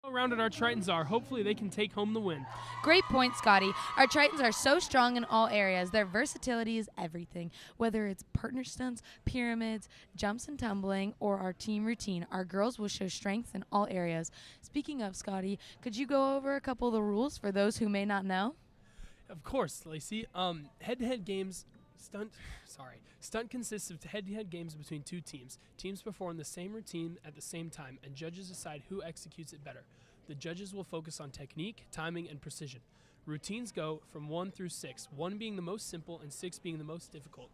How rounded our Tritons are. Hopefully they can take home the win. Great point, Scotty. Our Tritons are so strong in all areas. Their versatility is everything. Whether it's partner stunts, pyramids, jumps and tumbling, or our team routine, our girls will show strength in all areas. Speaking of, Scotty, could you go over a couple of the rules for those who may not know? Of course, Lacey. Head-to-head games. Stunt consists of head-to-head games between two teams. Teams perform the same routine at the same time, and judges decide who executes it better. The judges will focus on technique, timing, and precision. Routines go from 1 through 6, 1 being the most simple and 6 being the most difficult.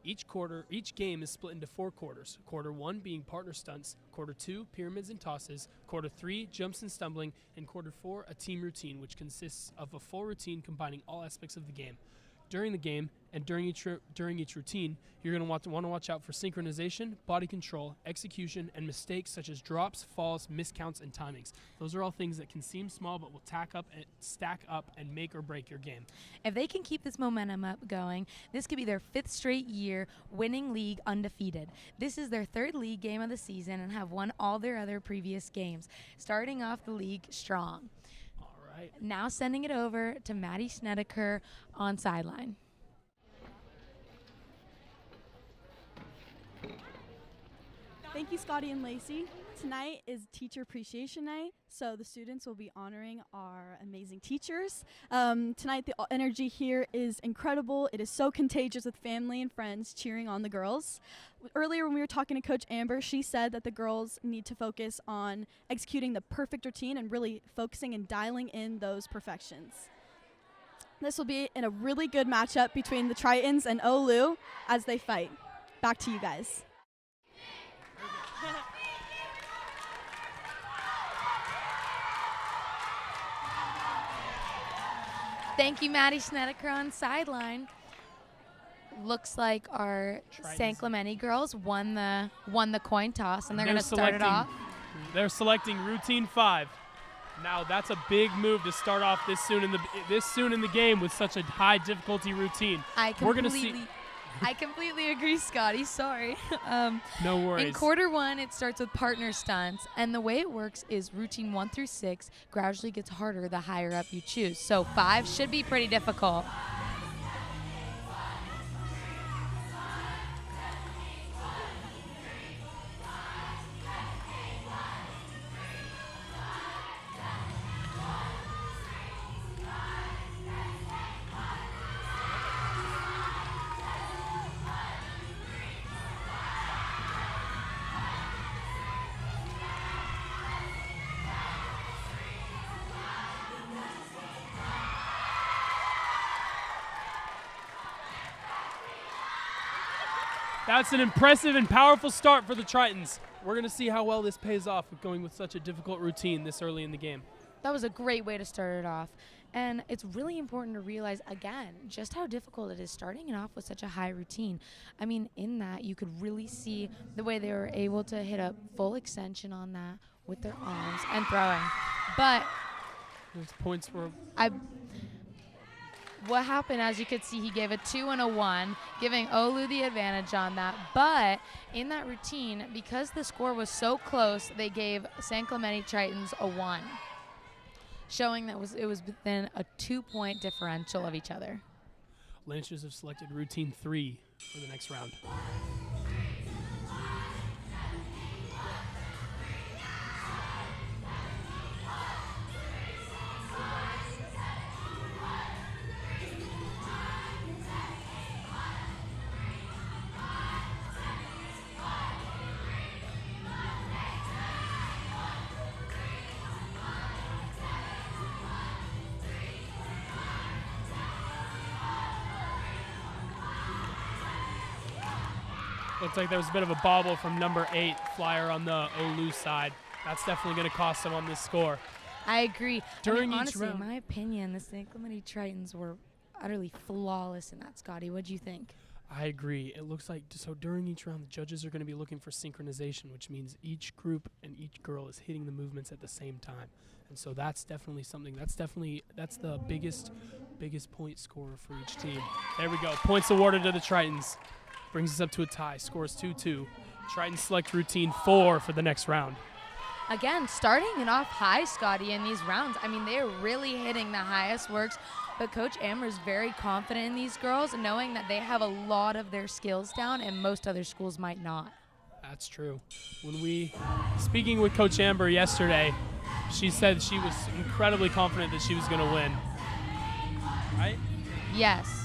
Each game is split into 4 quarters. Quarter 1 being partner stunts, Quarter 2 pyramids and tosses, Quarter 3 jumps and stumbling, and Quarter 4 a team routine, which consists of a full routine combining all aspects of the game. During the game and during each routine, you're going to want to watch out for synchronization, body control, execution, and mistakes such as drops, falls, miscounts, and timings. Those are all things that can seem small but will stack up and make or break your game. If they can keep this momentum up going, this could be their 5th straight year winning league undefeated. This is their 3rd league game of the season and have won all their other previous games, starting off the league strong. Right. Now sending it over to Maddie Snedeker on sideline. Thank you, Scotty and Lacey. Tonight is Teacher Appreciation Night, so the students will be honoring our amazing teachers. Tonight, the energy here is incredible. It is so contagious with family and friends cheering on the girls. Earlier when we were talking to Coach Amber, she said that the girls need to focus on executing the perfect routine and really focusing and dialing in those perfections. This will be in a really good matchup between the Tritons and Olu as they fight. Back to you guys. Thank you, Maddie Snedeker on sideline. Looks like our San Clemente girls won the coin toss, and they're going to start it off. They're selecting routine 5. Now that's a big move to start off this soon in the game with such a high difficulty routine. I completely agree, Scotty. Sorry. No worries. In quarter 1, it starts with partner stunts, and the way it works is routine 1 through 6 gradually gets harder the higher up you choose. So 5 should be pretty difficult. That's an impressive and powerful start for the Tritons. We're going to see how well this pays off with going with such a difficult routine this early in the game. That was a great way to start it off. And it's really important to realize, again, just how difficult it is starting it off with such a high routine. I mean, in that, you could really see the way they were able to hit a full extension on that with their arms and throwing. But those points were... What happened, as you could see, he gave a 2 and a 1, giving Olu the advantage on that. But in that routine, because the score was so close, they gave San Clemente Tritons a 1, showing that it was within a 2-point differential of each other. Lancers have selected routine 3 for the next round. Looks like there was a bit of a bobble from number 8, Flyer on the Olu side. That's definitely going to cost them on this score. I agree. Honestly, round, in my opinion, the San Clemente Tritons were utterly flawless in that, Scotty. What'd you think? I agree. It looks like, so during each round, the judges are going to be looking for synchronization, which means each group and each girl is hitting the movements at the same time. And so that's definitely something, that's the biggest point scorer for each team. There we go. Points awarded to the Tritons. Brings us up to a tie. Scores 2-2. Tritons select routine 4 for the next round. Again, starting it off high, Scotty, in these rounds. I mean, they are really hitting the highest works, but Coach Amber is very confident in these girls, knowing that they have a lot of their skills down and most other schools might not. That's true. Speaking with Coach Amber yesterday, she said she was incredibly confident that she was going to win. Right? Yes.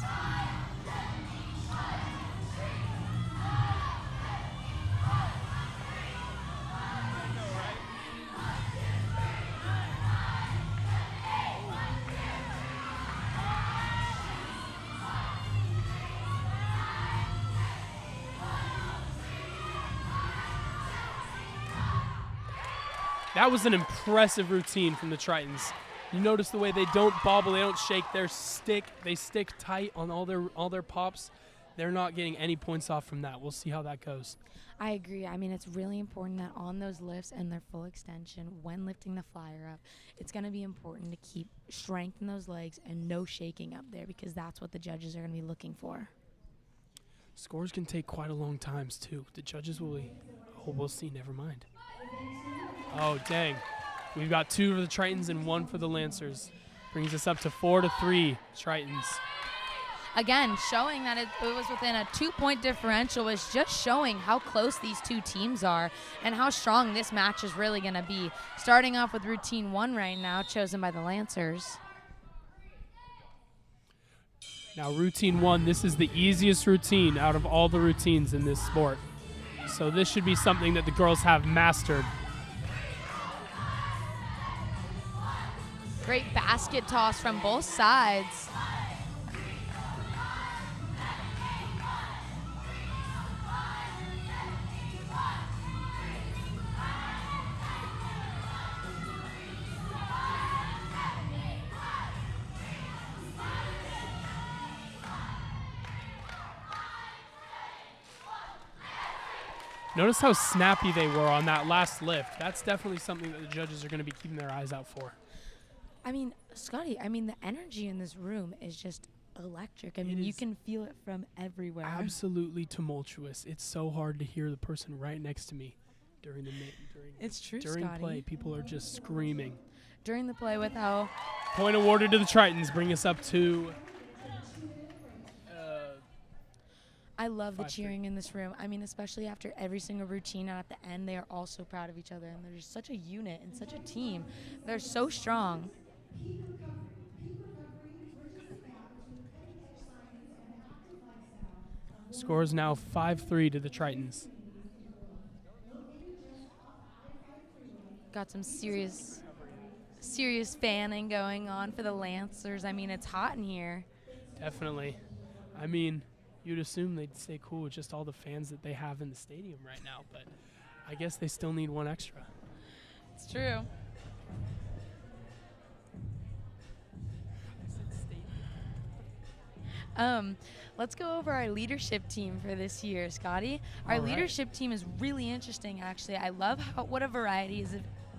That was an impressive routine from the Tritons. You notice the way they don't bobble, they don't shake, they stick tight on all their pops. They're not getting any points off from that. We'll see how that goes. I agree. I mean, it's really important that on those lifts and their full extension, when lifting the flyer up, it's going to be important to keep strength in those legs and no shaking up there, because that's what the judges are going to be looking for. Scores can take quite a long time, too. The judges we'll see, never mind. Oh, dang. We've got 2 for the Tritons and 1 for the Lancers. Brings us up to 4-3 Tritons. Again, showing that it was within a 2-point differential was just showing how close these two teams are and how strong this match is really going to be. Starting off with routine 1 right now, chosen by the Lancers. Now, routine 1, this is the easiest routine out of all the routines in this sport. So this should be something that the girls have mastered. Great basket toss from both sides. Notice how snappy they were on that last lift. That's definitely something that the judges are going to be keeping their eyes out for. I mean, Scotty, the energy in this room is just electric. I mean, you can feel it from everywhere. Absolutely tumultuous. It's so hard to hear the person right next to me during it's true, during Scotty. play. People are just screaming. During the play with how... Point awarded to the Tritons. Bring us up to... I love the 5-3. cheering in this room. I mean, especially after every single routine, and at the end, they are all so proud of each other, and they're just such a unit and such a team. They're so strong. Score is now 5-3 to the Tritons. Got some serious fanning going on for the Lancers. I mean, it's hot in here. Definitely. I mean, you'd assume they'd stay cool with just all the fans that they have in the stadium right now, but I guess they still need 1 extra. It's true. Let's go over our leadership team for this year, Scotty. Our leadership team is really interesting, actually. I love what a variety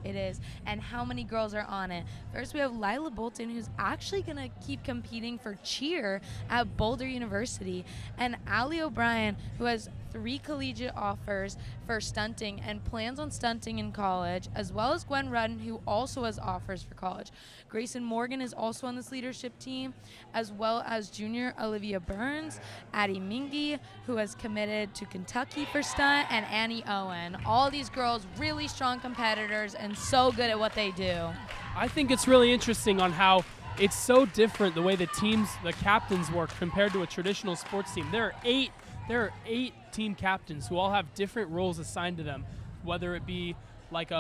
it is and how many girls are on it. First, we have Lila Bolton, who's actually going to keep competing for cheer at Boulder University, and Allie O'Brien, who has 3 collegiate offers for stunting and plans on stunting in college, as well as Gwen Rudden, who also has offers for college. Grayson Morgan is also on this leadership team, as well as junior Olivia Burns, Addie Mingy, who has committed to Kentucky for stunt, and Annie Owen. All these girls really strong competitors and so good at what they do. I think it's really interesting on how it's so different the way the captains work compared to a traditional sports team. There are 8 team captains who all have different roles assigned to them, whether it be like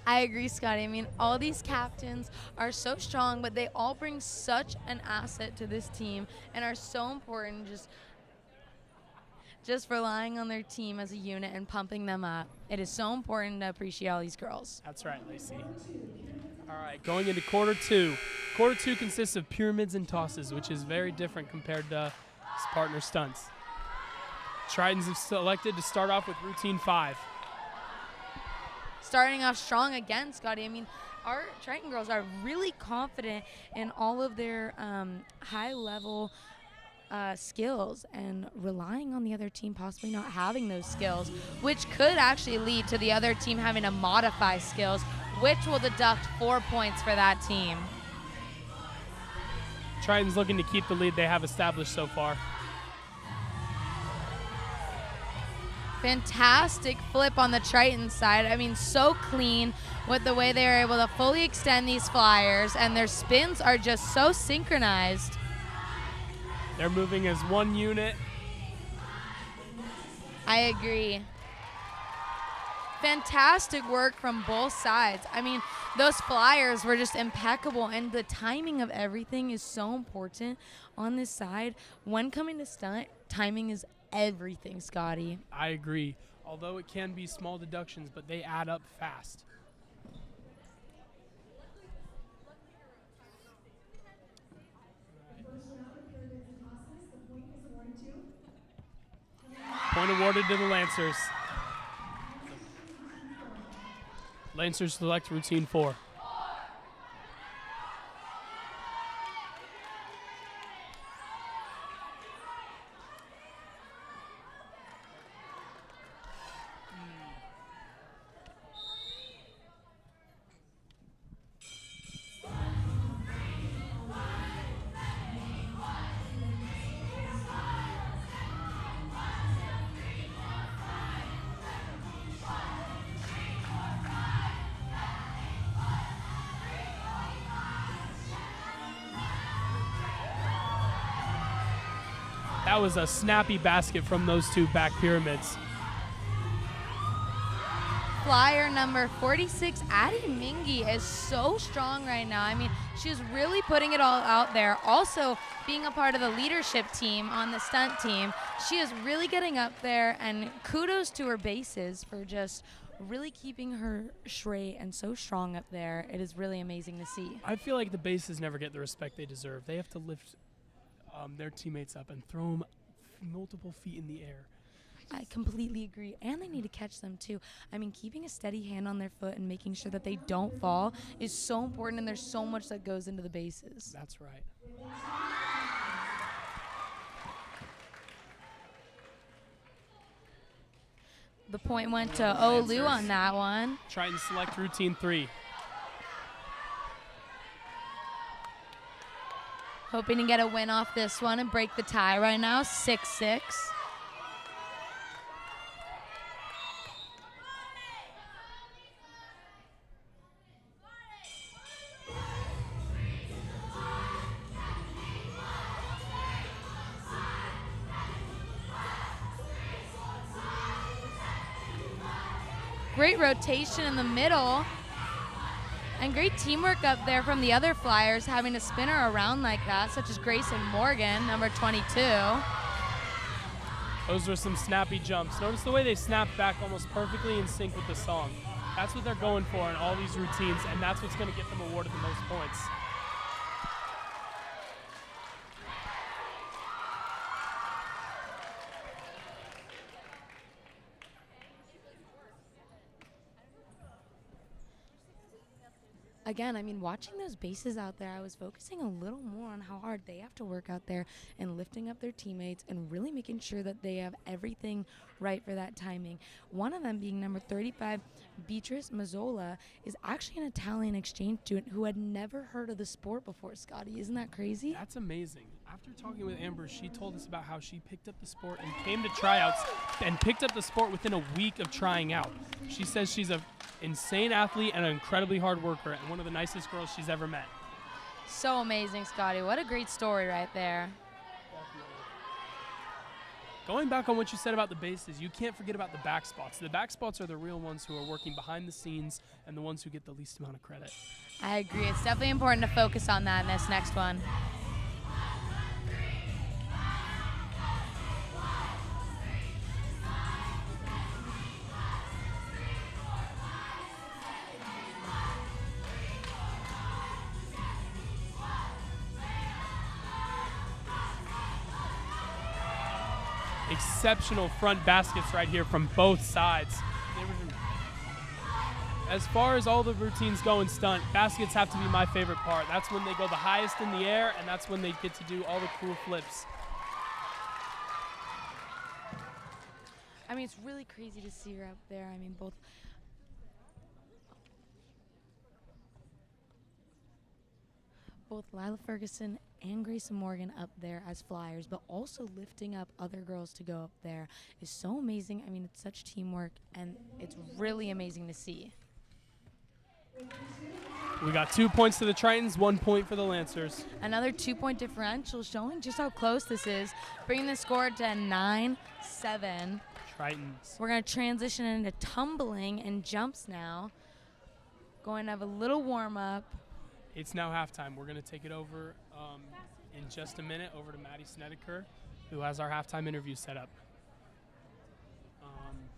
I agree, Scotty. I mean, all these captains are so strong, but they all bring such an asset to this team and are so important, just relying on their team as a unit and pumping them up. It is so important to appreciate all these girls. That's right, Lacey. All right, going into quarter 2. Quarter 2 consists of pyramids and tosses, which is very different compared to partner stunts. Tritons have selected to start off with routine 5. Starting off strong again, Scotty. I mean, our Triton girls are really confident in all of their high-level skills and relying on the other team possibly not having those skills, which could actually lead to the other team having to modify skills, which will deduct 4 points for that team. Triton's looking to keep the lead they have established so far. Fantastic flip on the Triton side. I mean, so clean with the way they are able to fully extend these flyers, and their spins are just so synchronized. They're moving as one unit. I agree. Fantastic work from both sides. I mean, those flyers were just impeccable, and the timing of everything is so important on this side. When coming to stunt, timing is everything, Scotty. I agree. Although it can be small deductions, but they add up fast. Point awarded to the Lancers. Lancers select routine 4. That was a snappy basket from those two back pyramids. Flyer number 46, Addie Mingy, is so strong right now. I mean, she's really putting it all out there. Also, being a part of the leadership team on the stunt team, she is really getting up there, and kudos to her bases for just really keeping her straight and so strong up there. It is really amazing to see. I feel like the bases never get the respect they deserve. They have to lift their teammates up and throw them multiple feet in the air. I completely agree, and they need to catch them too. I mean, keeping a steady hand on their foot and making sure that they don't fall is so important, and there's so much that goes into the bases. That's right. The point went to Olu on that one. Triton select routine 3. Hoping to get a win off this one and break the tie right now, 6-6. Great rotation in the middle. And great teamwork up there from the other flyers, having to spin her around like that, such as Grayson Morgan, number 22. Those were some snappy jumps. Notice the way they snap back almost perfectly in sync with the song. That's what they're going for in all these routines, and that's what's going to get them awarded the most points. Again, I mean, watching those bases out there, I was focusing a little more on how hard they have to work out there and lifting up their teammates and really making sure that they have everything right for that timing. One of them being number 35, Beatrice Mazzola, is actually an Italian exchange student who had never heard of the sport before, Scotty. Isn't that crazy? That's amazing. After talking with Amber, she told us about how she picked up the sport and came to tryouts and picked up the sport within a week of trying out. She says she's an insane athlete and an incredibly hard worker and one of the nicest girls she's ever met. So amazing, Scotty. What a great story right there. Definitely. Going back on what you said about the bases, you can't forget about the back spots. The back spots are the real ones who are working behind the scenes and the ones who get the least amount of credit. I agree. It's definitely important to focus on that in this next one. Exceptional front baskets right here from both sides. As far as all the routines go in stunt, baskets have to be my favorite part. That's when they go the highest in the air, and that's when they get to do all the cool flips. I mean, it's really crazy to see her up there. I mean, both Lila Ferguson and Grayson Morgan up there as flyers, but also lifting up other girls to go up there is so amazing. I mean, it's such teamwork, and it's really amazing to see. We got 2 points to the Tritons, 1 point for the Lancers. Another 2-point differential showing just how close this is, bringing the score to 9-7. Tritons. We're going to transition into tumbling and jumps now. Going to have a little warm-up. It's now halftime. We're going to take it over in just a minute over to Maddie Snedeker, who has our halftime interview set up.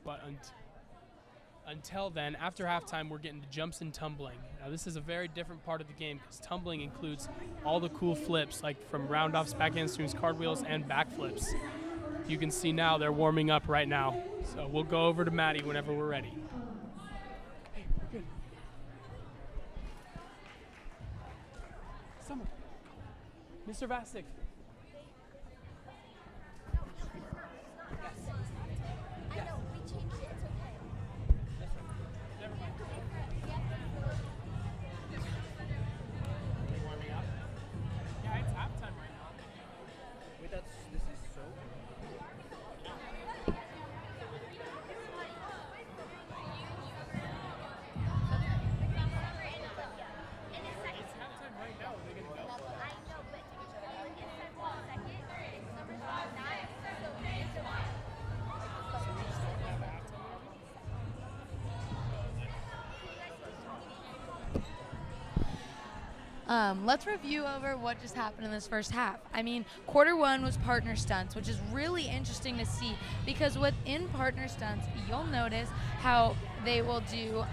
But until then, after halftime, we're getting to jumps and tumbling. Now, this is a very different part of the game because tumbling includes all the cool flips, like from roundoffs, backhand handspring, cartwheels, and backflips. You can see now they're warming up right now. So we'll go over to Maddie whenever we're ready. Someone. Mr. Vasek. Let's review over what just happened in this first half. I mean, quarter one was partner stunts, which is really interesting to see because within partner stunts, you'll notice how they will do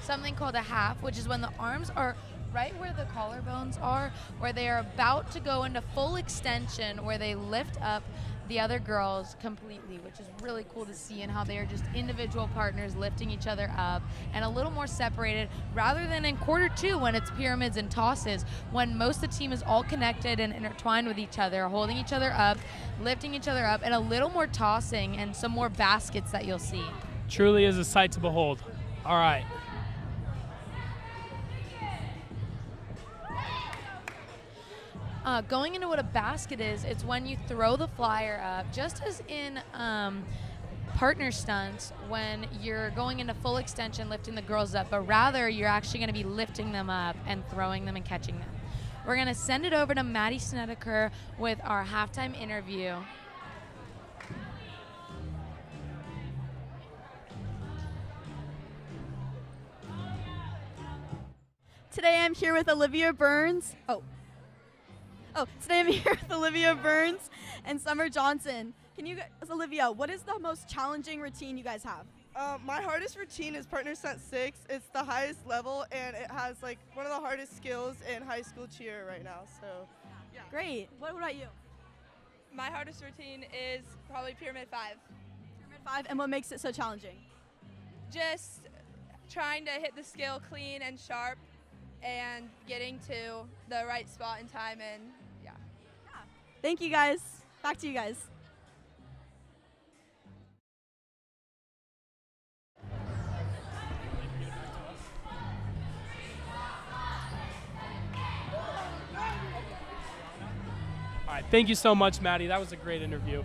something called a half, which is when the arms are right where the collarbones are, where they are about to go into full extension, where they lift up the other girls completely, which is really cool to see, and how they are just individual partners lifting each other up and a little more separated rather than in quarter two when it's pyramids and tosses, when most of the team is all connected and intertwined with each other, holding each other up, lifting each other up, and a little more tossing and some more baskets that you'll see. Truly is a sight to behold. All right. Going into what a basket is, it's when you throw the flyer up, just as in partner stunts, when you're going into full extension, lifting the girls up, but rather you're actually going to be lifting them up and throwing them and catching them. We're going to send it over to Maddie Snedeker with our halftime interview. Today I'm here with Olivia Burns. Today I'm here with Olivia Burns and Summer Johnson. Can you guys, Olivia, what is the most challenging routine you guys have? My hardest routine is partner stunt 6. It's the highest level, and it has like one of the hardest skills in high school cheer right now. So, yeah. Great. What about you? My hardest routine is probably Pyramid 5. Pyramid 5, and what makes it so challenging? Just trying to hit the skill clean and sharp and getting to the right spot in time, and yeah. Thank you guys. Back to you guys. All right, thank you so much, Maddie. That was a great interview.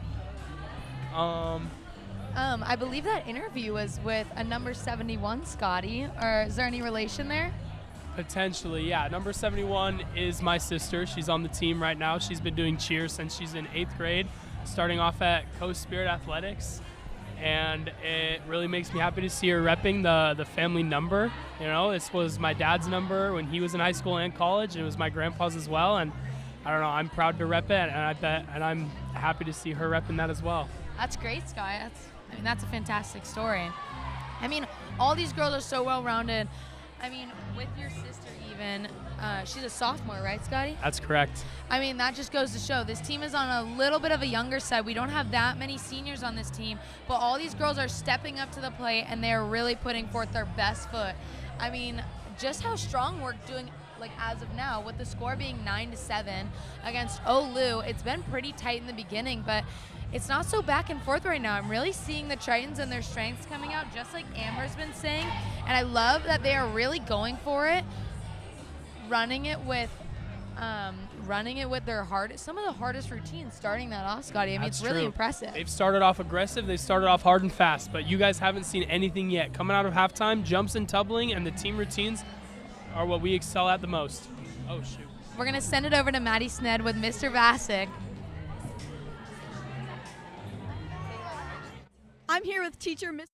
I believe that interview was with a number 71, Scotty. Or is there any relation there? Potentially, yeah. Number 71 is my sister. She's on the team right now. She's been doing cheer since she's in 8th grade, starting off at Coast Spirit Athletics. And it really makes me happy to see her repping the family number. You know, this was my dad's number when he was in high school and college, and it was my grandpa's as well. And I don't know, I'm proud to rep it, and I'm happy to see her repping that as well. That's great, Sky. That's a fantastic story. I mean, all these girls are so well-rounded. I mean, with your sister even, she's a sophomore, right, Scotty? That's correct. I mean, that just goes to show this team is on a little bit of a younger side. We don't have that many seniors on this team, but all these girls are stepping up to the plate, and they're really putting forth their best foot. I mean, just how strong we're doing, like, as of now, with the score being 9-7 against Olu. It's been pretty tight in the beginning, but it's not so back and forth right now. I'm really seeing the Tritons and their strengths coming out, just like Amber's been saying. And I love that they are really going for it, running it with their some of the hardest routines starting that off, Scotty. I mean, That's it's really true. impressive. They've started off aggressive. They started off hard and fast, but you guys haven't seen anything yet. Coming out of halftime, jumps and tumbling and the team routines are what we excel at the most. Oh, shoot. We're going to send it over to Maddie Sned with Mr. Vassick. I'm here with teacher Miss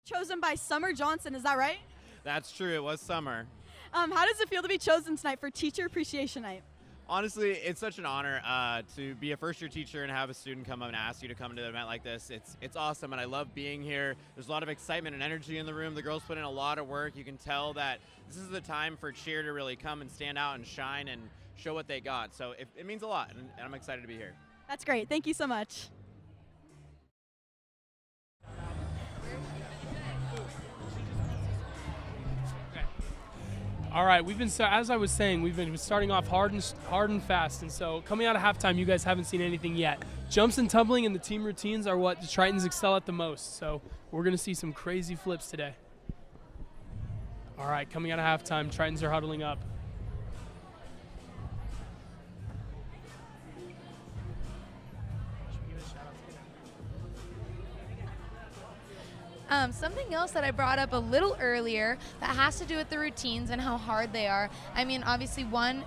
chosen by Summer Johnson. Is that right? That's true. It was Summer. How does it feel to be chosen tonight for Teacher Appreciation Night? Honestly, it's such an honor to be a first-year teacher and have a student come up and ask you to come to an event like this. It's awesome, and I love being here. There's a lot of excitement and energy in the room. The girls put in a lot of work. You can tell that this is the time for cheer to really come and stand out and shine and show what they got. So it means a lot, and I'm excited to be here. That's great. Thank you so much. All right, as I was saying, we've been starting off hard and fast, and so coming out of halftime, you guys haven't seen anything yet. Jumps and tumbling and the team routines are what the Tritons excel at the most, so we're going to see some crazy flips today. All right, coming out of halftime, Tritons are huddling up. Something else that I brought up a little earlier that has to do with the routines and how hard they are. I mean, obviously one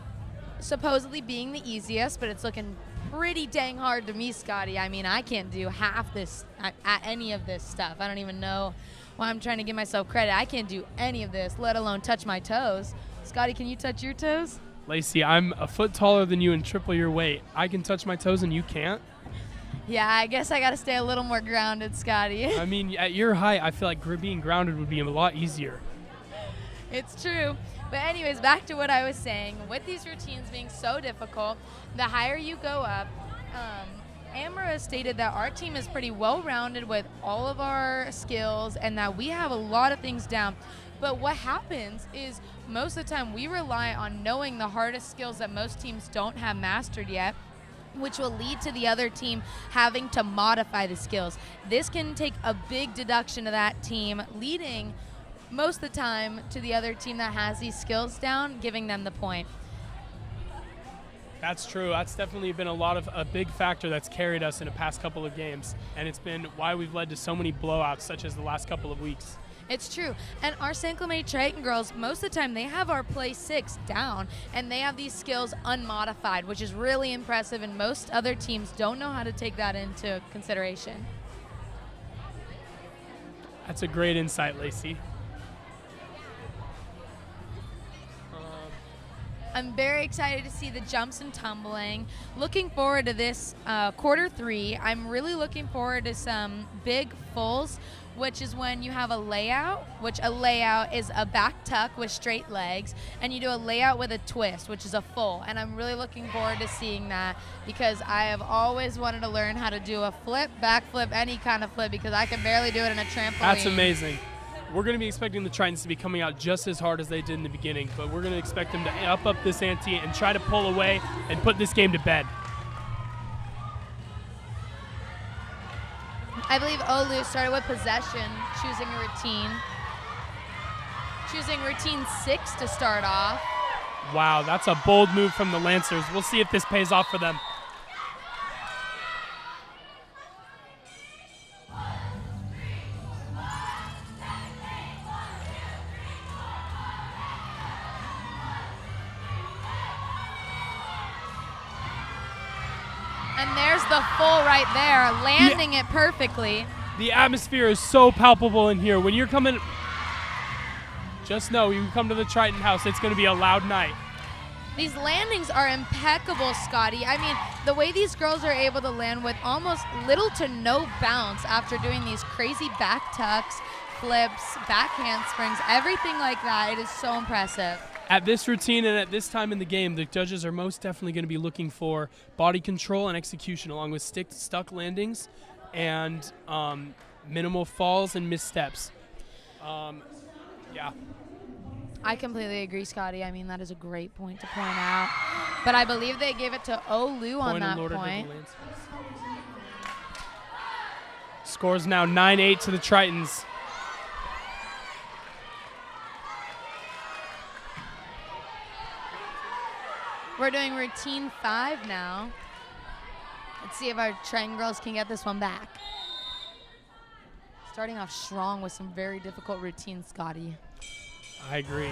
supposedly being the easiest, but it's looking pretty dang hard to me, Scotty. I mean, I can't do half this at any of this stuff. I don't even know why I'm trying to give myself credit. I can't do any of this, let alone touch my toes. Scotty, can you touch your toes? Lacey, I'm a foot taller than you and triple your weight. I can touch my toes and you can't? Yeah, I guess I got to stay a little more grounded, Scotty. I mean, at your height, I feel like being grounded would be a lot easier. It's true. But anyways, back to what I was saying. With these routines being so difficult, the higher you go up, Amber has stated that our team is pretty well-rounded with all of our skills and that we have a lot of things down. But what happens is most of the time we rely on knowing the hardest skills that most teams don't have mastered yet, which will lead to the other team having to modify the skills. This can take a big deduction to that team, leading most of the time to the other team that has these skills down, giving them the point. That's true. That's definitely been a big factor that's carried us in the past couple of games, and it's been why we've led to so many blowouts, such as the last couple of weeks. It's true. And our San Clemente Triton girls, most of the time they have our play 6 down, and they have these skills unmodified, which is really impressive, and most other teams don't know how to take that into consideration. That's a great insight, Lacey. I'm very excited to see the jumps and tumbling. Looking forward to this quarter 3. I'm really looking forward to some big fulls, which is when you have a layout, which a layout is a back tuck with straight legs, and you do a layout with a twist, which is a full. And I'm really looking forward to seeing that because I have always wanted to learn how to do a flip, back flip, any kind of flip because I can barely do it in a trampoline. That's amazing. We're going to be expecting the Tritons to be coming out just as hard as they did in the beginning, but we're going to expect them to up this ante and try to pull away and put this game to bed. I believe Olu started with possession, choosing a routine. Choosing routine 6 to start off. Wow, that's a bold move from the Lancers. We'll see if this pays off for them. And there's the full right there, landing it perfectly. The atmosphere is so palpable in here. When you're coming, just know you come to the Triton house, it's going to be a loud night. These landings are impeccable, Scotty. I mean, the way these girls are able to land with almost little to no bounce after doing these crazy back tucks, flips, back handsprings, everything like that, it is so impressive. At this routine and at this time in the game, the judges are most definitely going to be looking for body control and execution along with stuck landings and minimal falls and missteps. Yeah. I completely agree, Scotty. I mean, that is a great point to point out. but I believe they gave it to Olu on that point. Scores now 9-8 to the Tritons. We're doing routine 5 now. Let's see if our Triton girls can get this one back. Starting off strong with some very difficult routines, Scotty. I agree.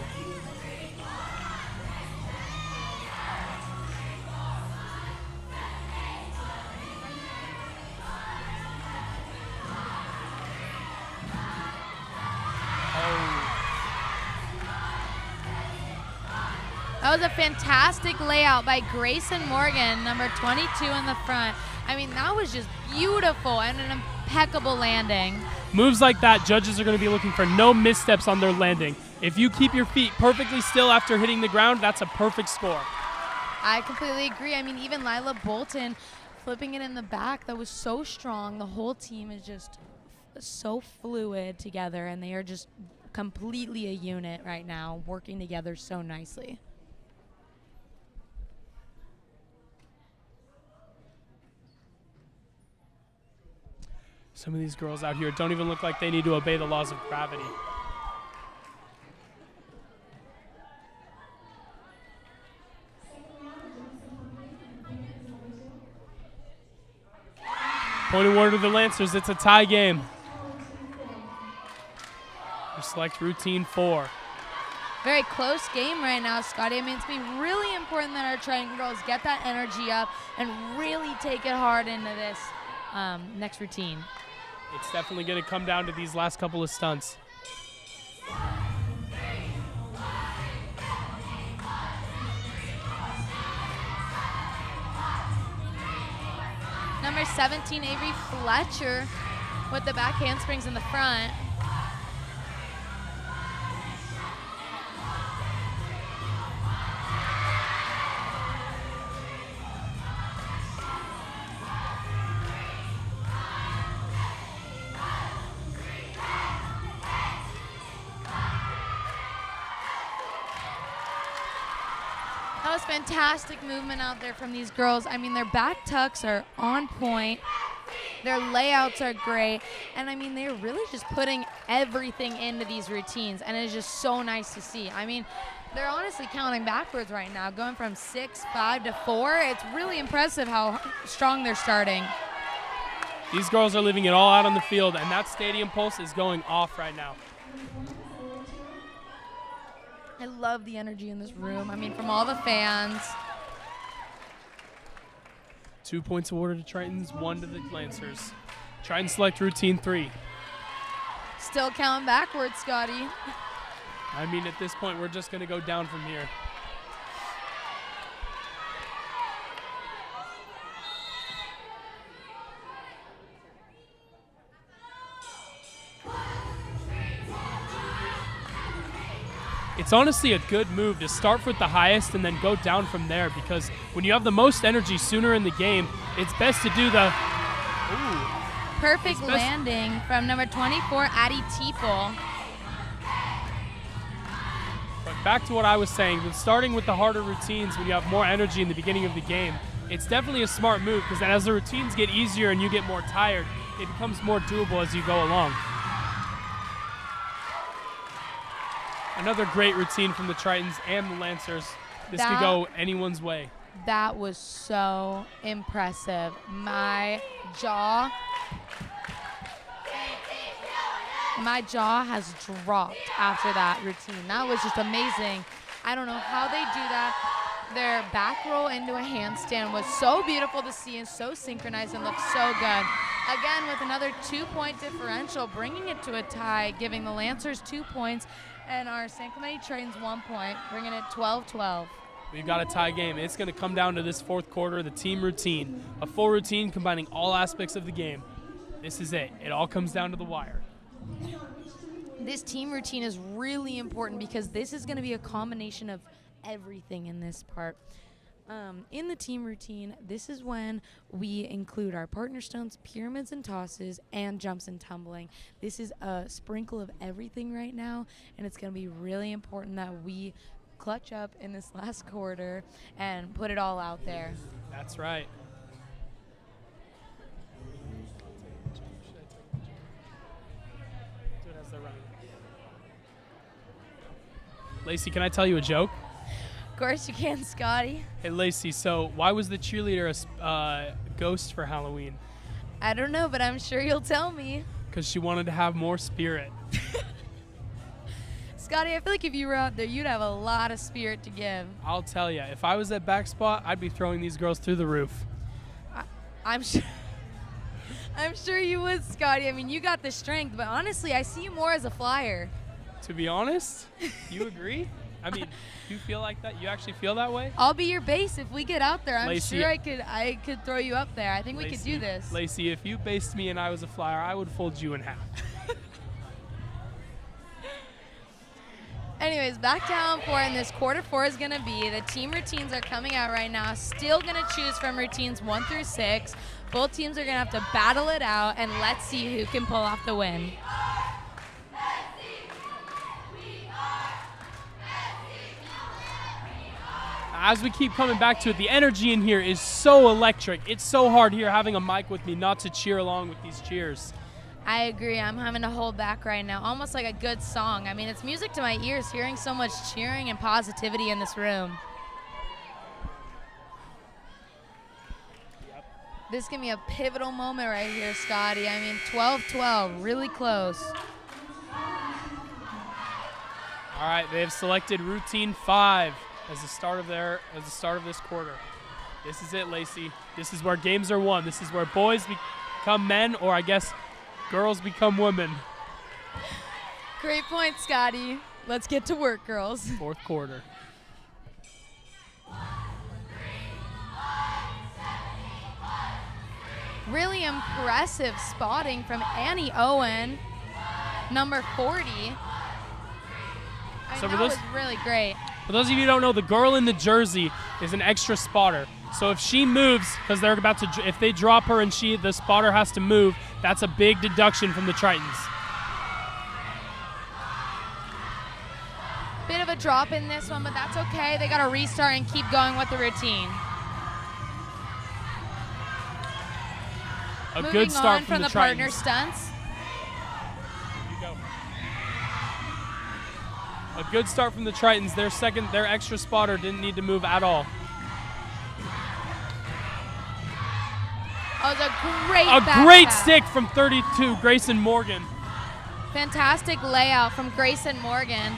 That was a fantastic layout by Grayson Morgan, number 22 in the front. I mean, that was just beautiful and an impeccable landing. Moves like that, judges are going to be looking for no missteps on their landing. If you keep your feet perfectly still after hitting the ground, that's a perfect score. I completely agree. I mean, even Lila Bolton flipping it in the back, that was so strong. The whole team is just so fluid together, and they are just completely a unit right now, working together so nicely. Some of these girls out here don't even look like they need to obey the laws of gravity. Point awarded to the Lancers. It's a tie game. We select routine 4. Very close game right now, Scotty. I mean, it's going to be really important that our Triton girls get that energy up and really take it hard into this next routine. It's definitely going to come down to these last couple of stunts. Number 17, Avery Fletcher with the back handsprings in the front. That was fantastic movement out there from these girls. I mean, their back tucks are on point. Their layouts are great. And I mean, they're really just putting everything into these routines. And it's just so nice to see. I mean, they're honestly counting backwards right now, going from 6, 5 to 4. It's really impressive how strong they're starting. These girls are leaving it all out on the field, and that stadium pulse is going off right now. I love the energy in this room. I mean, from all the fans. 2 points awarded to Tritons, 1 to the Lancers. Triton select routine 3. Still counting backwards, Scotty. I mean, at this point, we're just going to go down from here. It's honestly a good move to start with the highest and then go down from there, because when you have the most energy sooner in the game, it's best to do the perfect landing from number 24, Addie Teeple. But back to what I was saying, with starting with the harder routines when you have more energy in the beginning of the game, it's definitely a smart move, because then as the routines get easier and you get more tired, it becomes more doable as you go along. Another great routine from the Tritons and the Lancers. This could go anyone's way. That was so impressive. My jaw has dropped after that routine. That was just amazing. I don't know how they do that. Their back roll into a handstand was so beautiful to see and so synchronized and looked so good. Again, with another 2-point differential, bringing it to a tie, giving the Lancers 2 points, and our San Clemente Tritons 1 point, bringing it 12-12. We've got a tie game. It's going to come down to this fourth quarter, the team routine. A full routine combining all aspects of the game. This is it. It all comes down to the wire. This team routine is really important because this is going to be a combination of everything in this part. In the team routine, this is when we include our partner stunts, pyramids and tosses, and jumps and tumbling. This is a sprinkle of everything right now, and it's going to be really important that we clutch up in this last quarter and put it all out there. That's right. Lacey, can I tell you a joke? Of course you can, Scotty. Hey, Lacey, so why was the cheerleader a ghost for Halloween? I don't know, but I'm sure you'll tell me. Because she wanted to have more spirit. Scotty, I feel like if you were out there, you'd have a lot of spirit to give. I'll tell you, if I was at back spot, I'd be throwing these girls through the roof. I'm sure. I'm sure you would, Scotty. I mean, you got the strength, but honestly, I see you more as a flyer. To be honest, you agree? I mean, you feel like that? You actually feel that way? I'll be your base if we get out there. I'm Lacey, sure I could throw you up there. I think we could do this. Lacey, if you based me and I was a flyer, I would fold you in half. Anyways, back to how important this quarter 4 is going to be. The team routines are coming out right now. Still going to choose from routines 1 through 6. Both teams are going to have to battle it out, and let's see who can pull off the win. As we keep coming back to it, the energy in here is so electric. It's so hard here having a mic with me not to cheer along with these cheers. I agree. I'm having to hold back right now, almost like a good song. I mean, it's music to my ears, hearing so much cheering and positivity in this room. Yep. This is going to be a pivotal moment right here, Scotty. I mean, 12-12, really close. All right, they have selected routine 5 as the start of this quarter. This is it, Lacey. This is where games are won. This is where boys become men, or I guess girls become women. Great point, Scotty. Let's get to work, girls. Fourth quarter. Really impressive spotting from Annie Owen, number 40. So that was really great. For those of you who don't know, the girl in the jersey is an extra spotter. So if she moves, because they're about to, if they drop her and the spotter has to move, that's a big deduction from the Tritons. Bit of a drop in this one, but that's okay. They got to restart and keep going with the routine. A Moving good start on from the partner Tritons. stunts. A good start from the Tritons. Their extra spotter didn't need to move at all. Oh, it was a great great back stick from 32, Grayson Morgan. Fantastic layout from Grayson Morgan.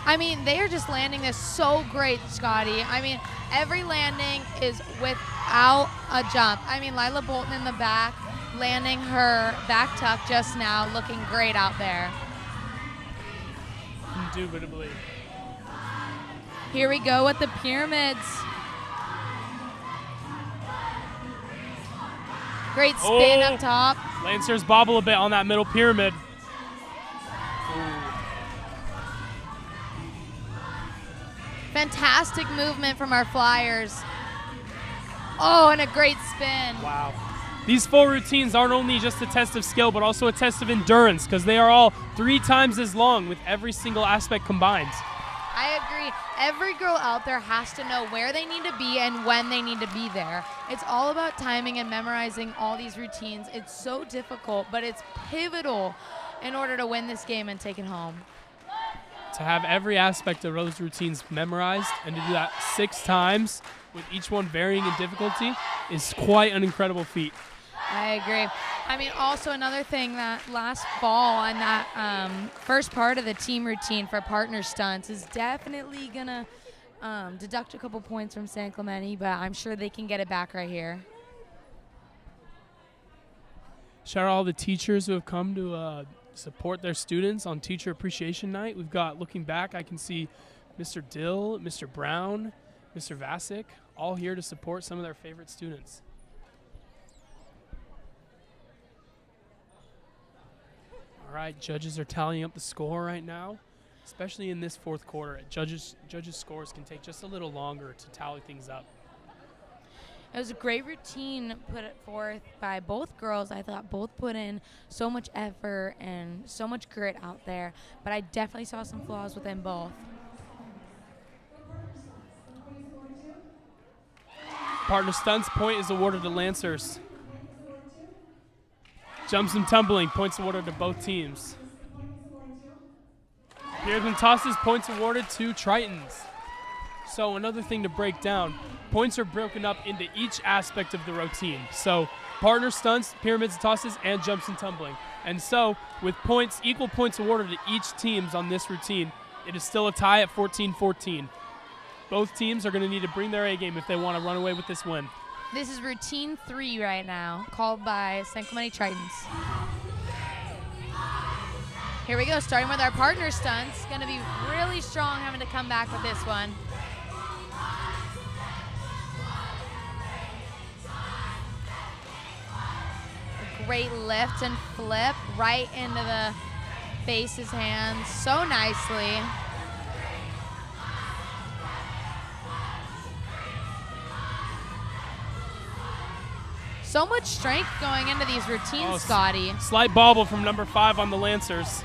I mean, they are just landing this so great, Scotty. I mean, every landing is without a jump. I mean, Lila Bolton in the back, landing her back tuck just now, looking great out there. Indubitably. Here we go with the pyramids. Great spin up top. Lancers bobble a bit on that middle pyramid. Fantastic movement from our flyers. Oh, and a great spin. Wow. These 4 routines aren't only just a test of skill, but also a test of endurance, because they are all 3 times as long with every single aspect combined. I agree. Every girl out there has to know where they need to be and when they need to be there. It's all about timing and memorizing all these routines. It's so difficult, but it's pivotal in order to win this game and take it home. To have every aspect of those routines memorized and to do that 6 times with each one varying in difficulty is quite an incredible feat. I agree. I mean, also another thing that last fall and that first part of the team routine for partner stunts is definitely going to deduct a couple points from San Clemente, but I'm sure they can get it back right here. Shout out all the teachers who have come to support their students on Teacher Appreciation Night. We've got, looking back, I can see Mr. Dill, Mr. Brown, Mr. Vasic, all here to support some of their favorite students. All right, judges are tallying up the score right now, especially in this fourth quarter. Judges' scores can take just a little longer to tally things up. It was a great routine put forth by both girls. I thought both put in so much effort and so much grit out there, but I definitely saw some flaws within both. Partner stunts, point is awarded to Lancers. Jumps and tumbling, points awarded to both teams. Piers and tosses, points awarded to Tritons. So another thing to break down, points are broken up into each aspect of the routine. So partner stunts, pyramids and tosses, and jumps and tumbling. And so with points, equal points awarded to each teams on this routine, it is still a tie at 14-14. Both teams are going to need to bring their A game if they want to run away with this win. This is routine 3 right now, called by San Clemente Tritons. Here we go, starting with our partner stunts. Going to be really strong having to come back with this one. A great lift and flip right into the base's hands so nicely. So much strength going into these routines, Scotty. Slight bobble from number 5 on the Lancers.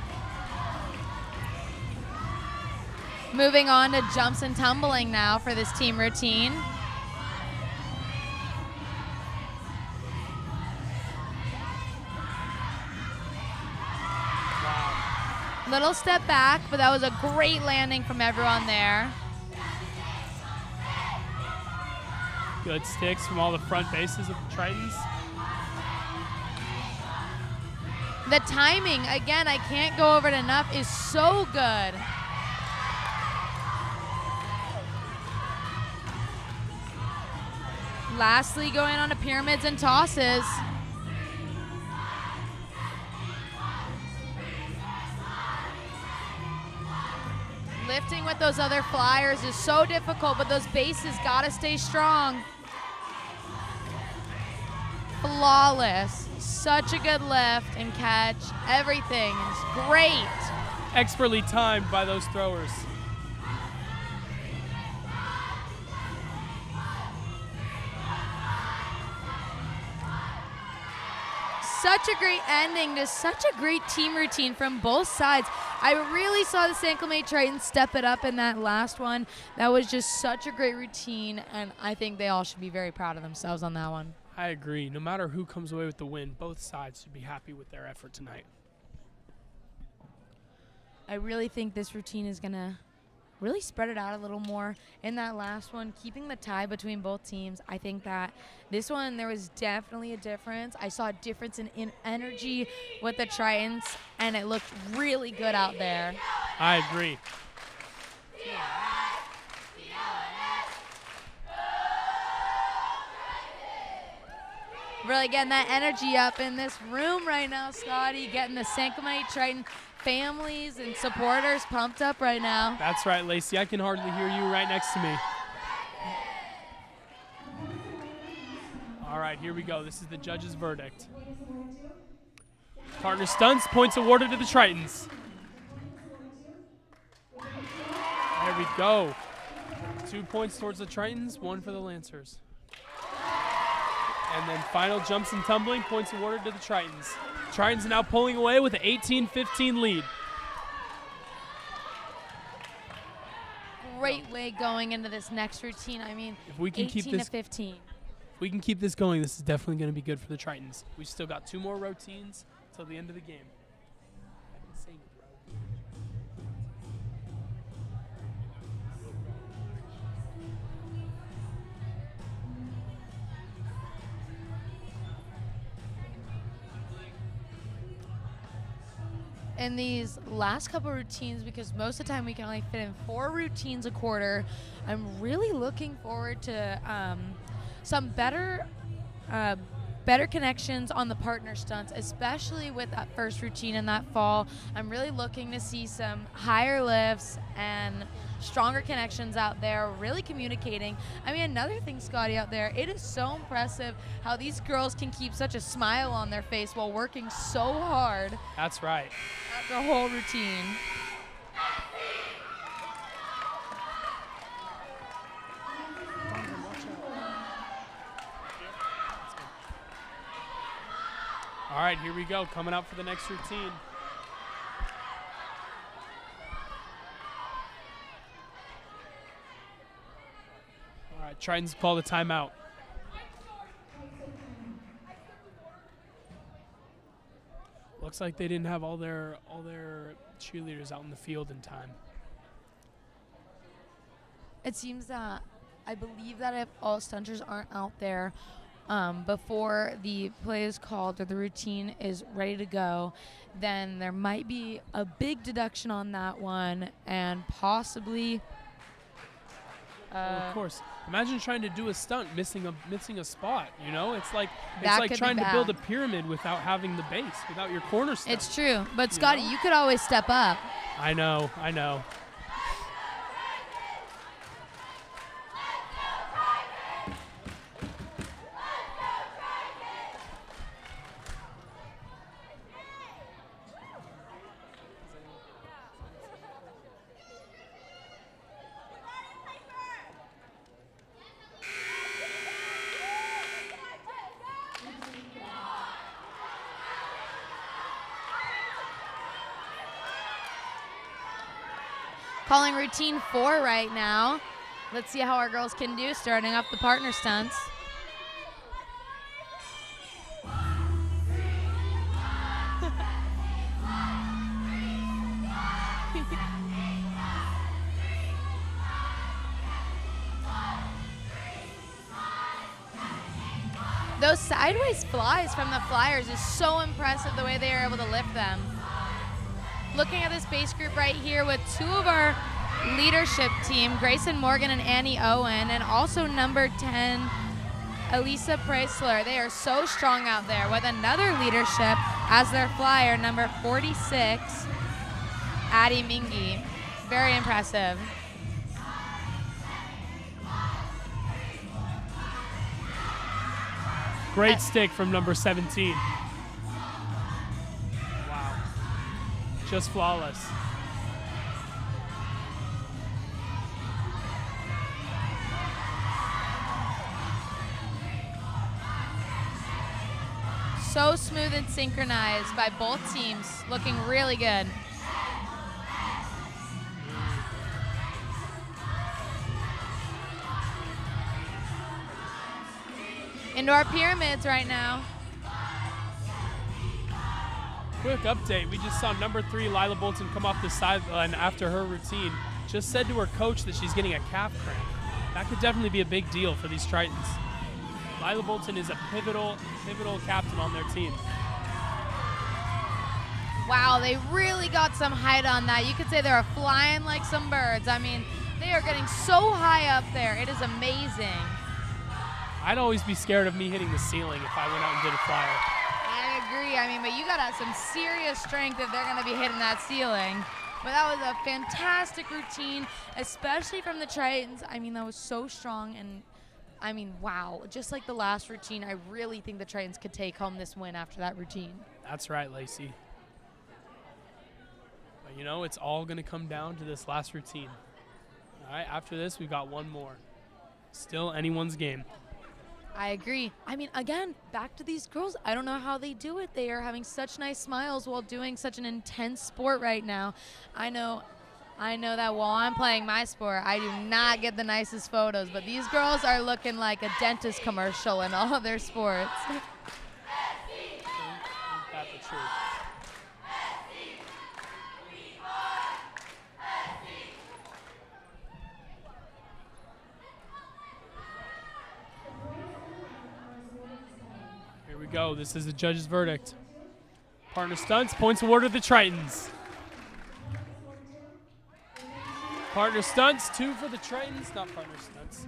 Moving on to jumps and tumbling now for this team routine. Wow. Little step back, but that was a great landing from everyone there. Good sticks from all the front bases of the Tritons. The timing, again, I can't go over it enough, is so good. Lastly, going on to pyramids and tosses. Lifting with those other flyers is so difficult, but those bases gotta stay strong. Flawless. Such a good lift and catch. Everything is great. Expertly timed by those throwers. Such a great ending to such a great team routine from both sides. I really saw the San Clemente Tritons step it up in that last one. That was just such a great routine, and I think they all should be very proud of themselves on that one. I agree. No matter who comes away with the win, both sides should be happy with their effort tonight. I really think this routine is going to really spread it out a little more in that last one, keeping the tie between both teams. I think that this one, there was definitely a difference. I saw a difference in energy with the Tritons, and it looked really good out there. I agree. Really getting that energy up in this room right now, Scotty, getting the San Clemente Triton families and supporters pumped up right now. That's right, Lacey. I can hardly hear you right next to me. All right, here we go. This is the judge's verdict. Partner stunts, points awarded to the Tritons. There we go. 2 points towards the Tritons, 1 for the Lancers. And then final jumps and tumbling, points awarded to the Tritons. Tritons now pulling away with an 18-15 lead. Great way going into this next routine. I mean, if we can 18 keep this, to 15. If we can keep this going, this is definitely going to be good for the Tritons. We've still got 2 more routines till the end of the game. I've been saying it, bro. In these last couple routines, because most of the time we can only fit in 4 routines a quarter, I'm really looking forward to some better connections on the partner stunts, especially with that first routine in that fall. I'm really looking to see some higher lifts and stronger connections out there, really communicating. I mean, another thing, Scotty, out there, it is so impressive how these girls can keep such a smile on their face while working so hard. That's right. The whole routine. All right, here we go. Coming up for the next routine. All right, Tritons call the timeout. Looks like they didn't have all their cheerleaders out in the field in time. It seems that I believe that if all stunters aren't out there before the play is called or the routine is ready to go, then there might be a big deduction on that one and possibly. Well, of course. Imagine trying to do a stunt missing a spot. You know, it's like That could trying be to build a bad. pyramid without having the base, without your cornerstone. It's true, but Scotty, know? you could always step up. I know. Calling routine 4 right now. Let's see how our girls can do starting off the partner stunts. Those sideways flies from the Flyers is so impressive the way they are able to lift them. Looking at this base group right here with two of our leadership team, Grayson Morgan and Annie Owen, and also number 10, Elisa Preisler. They are so strong out there with another leadership as their flyer, number 46, Addie Mingy. Very impressive. Great stick from number 17. Wow. Just flawless. So smooth and synchronized by both teams, looking really good. Into our pyramids right now. Quick update. We just saw number 3, Lila Bolton, come off the sideline after her routine. Just said to her coach that she's getting a calf cramp. That could definitely be a big deal for these Tritons. Lila Bolton is a pivotal captain on their team. Wow, they really got some height on that. You could say they're flying like some birds. I mean, they are getting so high up there. It is amazing. I'd always be scared of me hitting the ceiling if I went out and did a flyer. I agree. I mean, but you got to have some serious strength if they're going to be hitting that ceiling. But that was a fantastic routine, especially from the Tritons. I mean, that was so strong. And, I mean, wow. Just like the last routine, I really think the Tritons could take home this win after that routine. That's right, Lacey. But, you know, it's all going to come down to this last routine. All right, after this, we've got one more. Still anyone's game. I agree. I mean, again, back to these girls. I don't know how they do it. They are having such nice smiles while doing such an intense sport right now. I know that while I'm playing my sport, I do not get the nicest photos, but these girls are looking like a dentist commercial in all of their sports. Ain't that the truth? Here we go. This is the judge's verdict. Partner stunts, points awarded to the Tritons. Partner stunts, 2 for the Tritons, not partner stunts.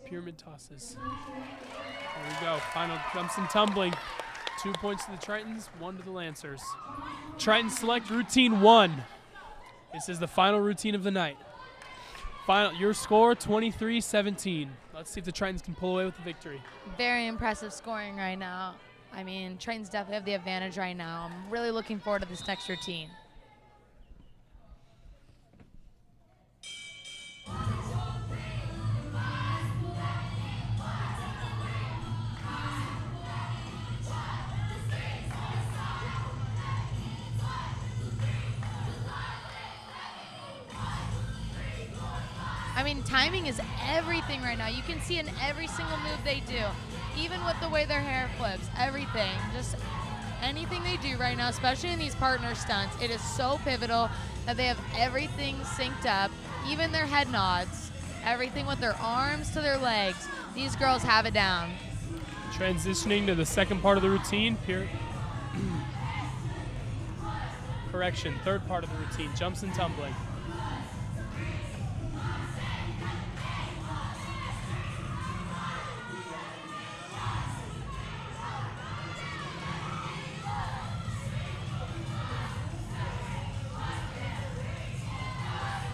Pyramid tosses. There we go. Final jumps and tumbling. 2 points to the Tritons, 1 to the Lancers. Tritons select routine 1. This is the final routine of the night. Your score, 23-17. Let's see if the Tritons can pull away with the victory. Very impressive scoring right now. I mean, Tritons definitely have the advantage right now. I'm really looking forward to this next routine. I mean, timing is everything right now. You can see in every single move they do, even with the way their hair flips, everything. Just anything they do right now, especially in these partner stunts, it is so pivotal that they have everything synced up, even their head nods, everything with their arms to their legs. These girls have it down. Transitioning to the second part of the routine, correction, third part of the routine, jumps and tumbling.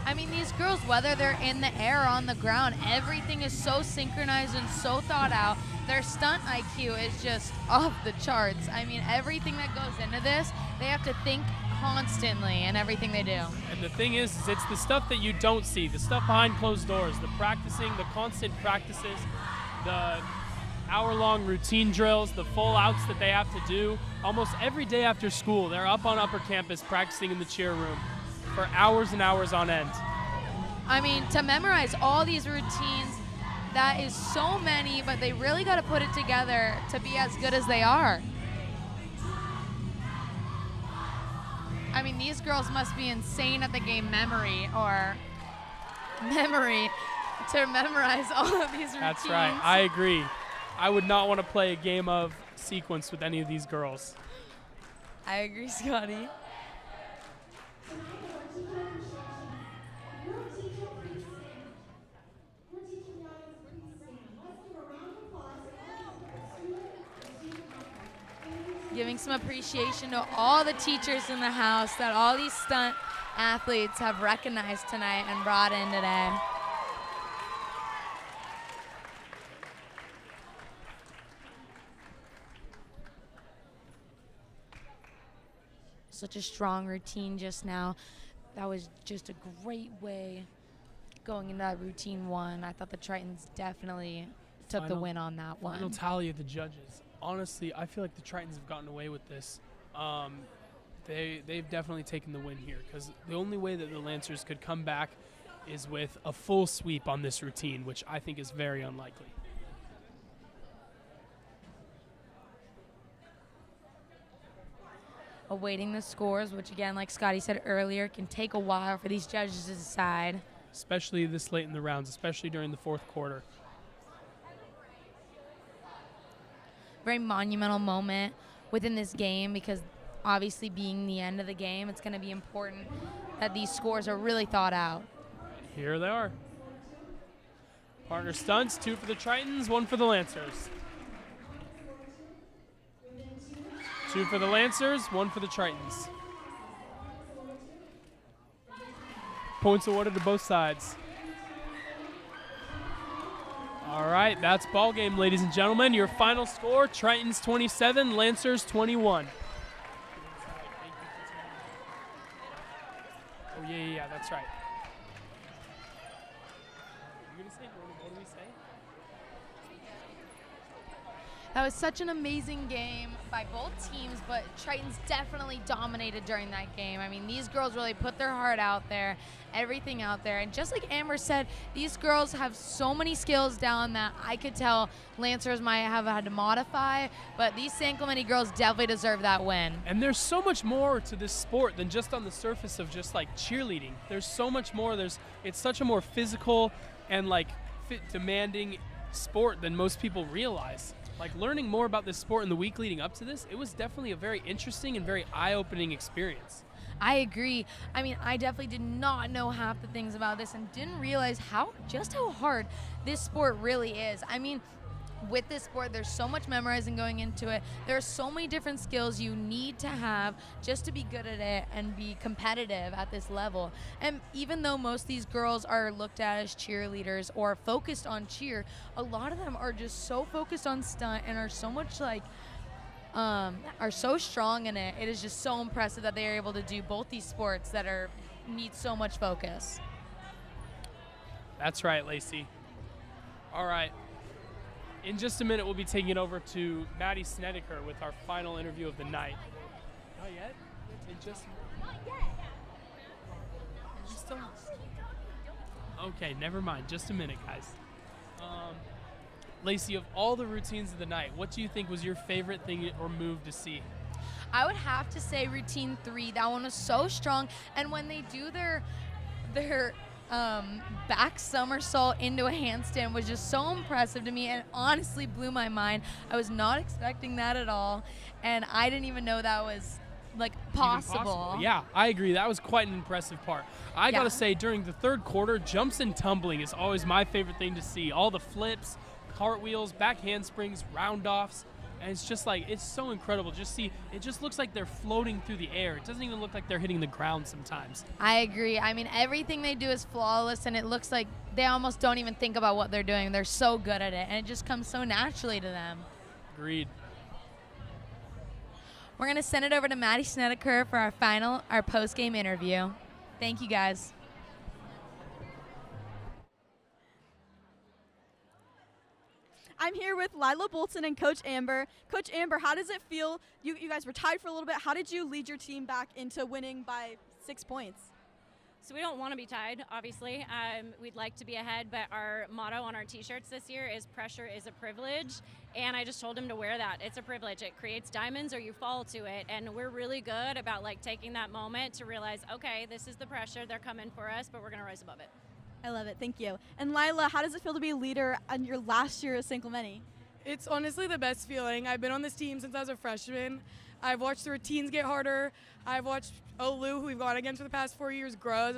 I mean, these girls, whether they're in the air or on the ground, everything is so synchronized and so thought out. Their stunt IQ is just off the charts. I mean, everything that goes into this, they have to think constantly in everything they do. And the thing is it's the stuff that you don't see, the stuff behind closed doors, the practicing, the constant practices, the hour-long routine drills, the full outs that they have to do. Almost every day after school, they're up on upper campus practicing in the cheer room for hours and hours on end. I mean, to memorize all these routines, that is so many, but they really got to put it together to be as good as they are. I mean, these girls must be insane at the game memory to memorize all of these routines. That's right, I agree. I would not want to play a game of sequence with any of these girls. I agree, Scotty. Giving some appreciation to all the teachers in the house that all these stunt athletes have recognized tonight and brought in today. Such a strong routine just now. That was just a great way going into that routine one. I thought the Tritons definitely took the win on that one. Final tally of the judges. Honestly, I feel like the Tritons have gotten away with this. They've definitely taken the win here, because the only way that the Lancers could come back is with a full sweep on this routine, which I think is very unlikely. Awaiting the scores, which again, like Scotty said earlier, can take a while for these judges to decide. Especially this late in the rounds, especially during the fourth quarter. Very monumental moment within this game, because obviously being the end of the game, it's going to be important that these scores are really thought out. Here they are. Partner stunts, 2 for the Tritons, 1 for the Lancers. 2 for the Lancers, 1 for the Tritons. Points awarded to both sides. All right, that's ball game, ladies and gentlemen. Your final score, Tritons 27, Lancers 21. Oh, yeah, that's right. You gonna say, what do we say? That was such an amazing game by both teams, but Tritons definitely dominated during that game. I mean, these girls really put their heart out there, everything out there. And just like Amber said, these girls have so many skills down that I could tell Lancers might have had to modify, but these San Clemente girls definitely deserve that win. And there's so much more to this sport than just on the surface of just like cheerleading. There's so much more. It's such a more physical and like demanding sport than most people realize. Like, learning more about this sport in the week leading up to this, it was definitely a very interesting and very eye-opening experience. I agree. I mean, I definitely did not know half the things about this and didn't realize just how hard this sport really is. I mean, with this sport, there's so much memorizing going into it. There are so many different skills you need to have just to be good at it and be competitive at this level. And even though most of these girls are looked at as cheerleaders or focused on cheer, a lot of them are just so focused on stunt and are so much like are so strong in it. It is just so impressive that they are able to do both these sports that need so much focus. That's right, Lacey. All right. In just a minute, we'll be taking it over to Maddie Snedeker with our final interview of the night. Not yet? In just... Not yet. Okay, never mind. Just a minute, guys. Lacey, of all the routines of the night, what do you think was your favorite thing or move to see? I would have to say routine 3. That one was so strong. And when they do their back somersault into a handstand was just so impressive to me and honestly blew my mind. I was not expecting that at all. And I didn't even know that was like possible. Yeah, I agree. That was quite an impressive part. I gotta say, during the third quarter, jumps and tumbling is always my favorite thing to see. All the flips, cartwheels, back handsprings, round-offs, and it's just like, it's so incredible. Just see, it just looks like they're floating through the air. It doesn't even look like they're hitting the ground sometimes. I agree. I mean, everything they do is flawless, and it looks like they almost don't even think about what they're doing. They're so good at it, and it just comes so naturally to them. Agreed. We're going to send it over to Maddie Snedeker for our post-game interview. Thank you, guys. I'm here with Lila Bolton and Coach Amber. Coach Amber, how does it feel? You guys were tied for a little bit. How did you lead your team back into winning by 6 points? So we don't want to be tied, obviously. We'd like to be ahead, but our motto on our T-shirts this year is "Pressure is a privilege," and I just told him to wear that. It's a privilege. It creates diamonds, or you fall to it, and we're really good about like taking that moment to realize, okay, this is the pressure. They're coming for us, but we're going to rise above it. I love it. Thank you. And Lila, how does it feel to be a leader on your last year at St. Clemente? It's honestly the best feeling. I've been on this team since I was a freshman. I've watched the routines get harder. I've watched Olu, who we've gone against for the past 4 years, grow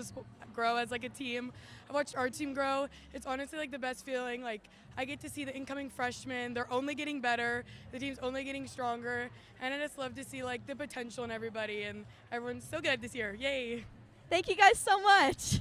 as like a team. I've watched our team grow. It's honestly like the best feeling. Like I get to see the incoming freshmen. They're only getting better. The team's only getting stronger. And I just love to see like the potential in everybody. And everyone's so good this year. Yay. Thank you guys so much.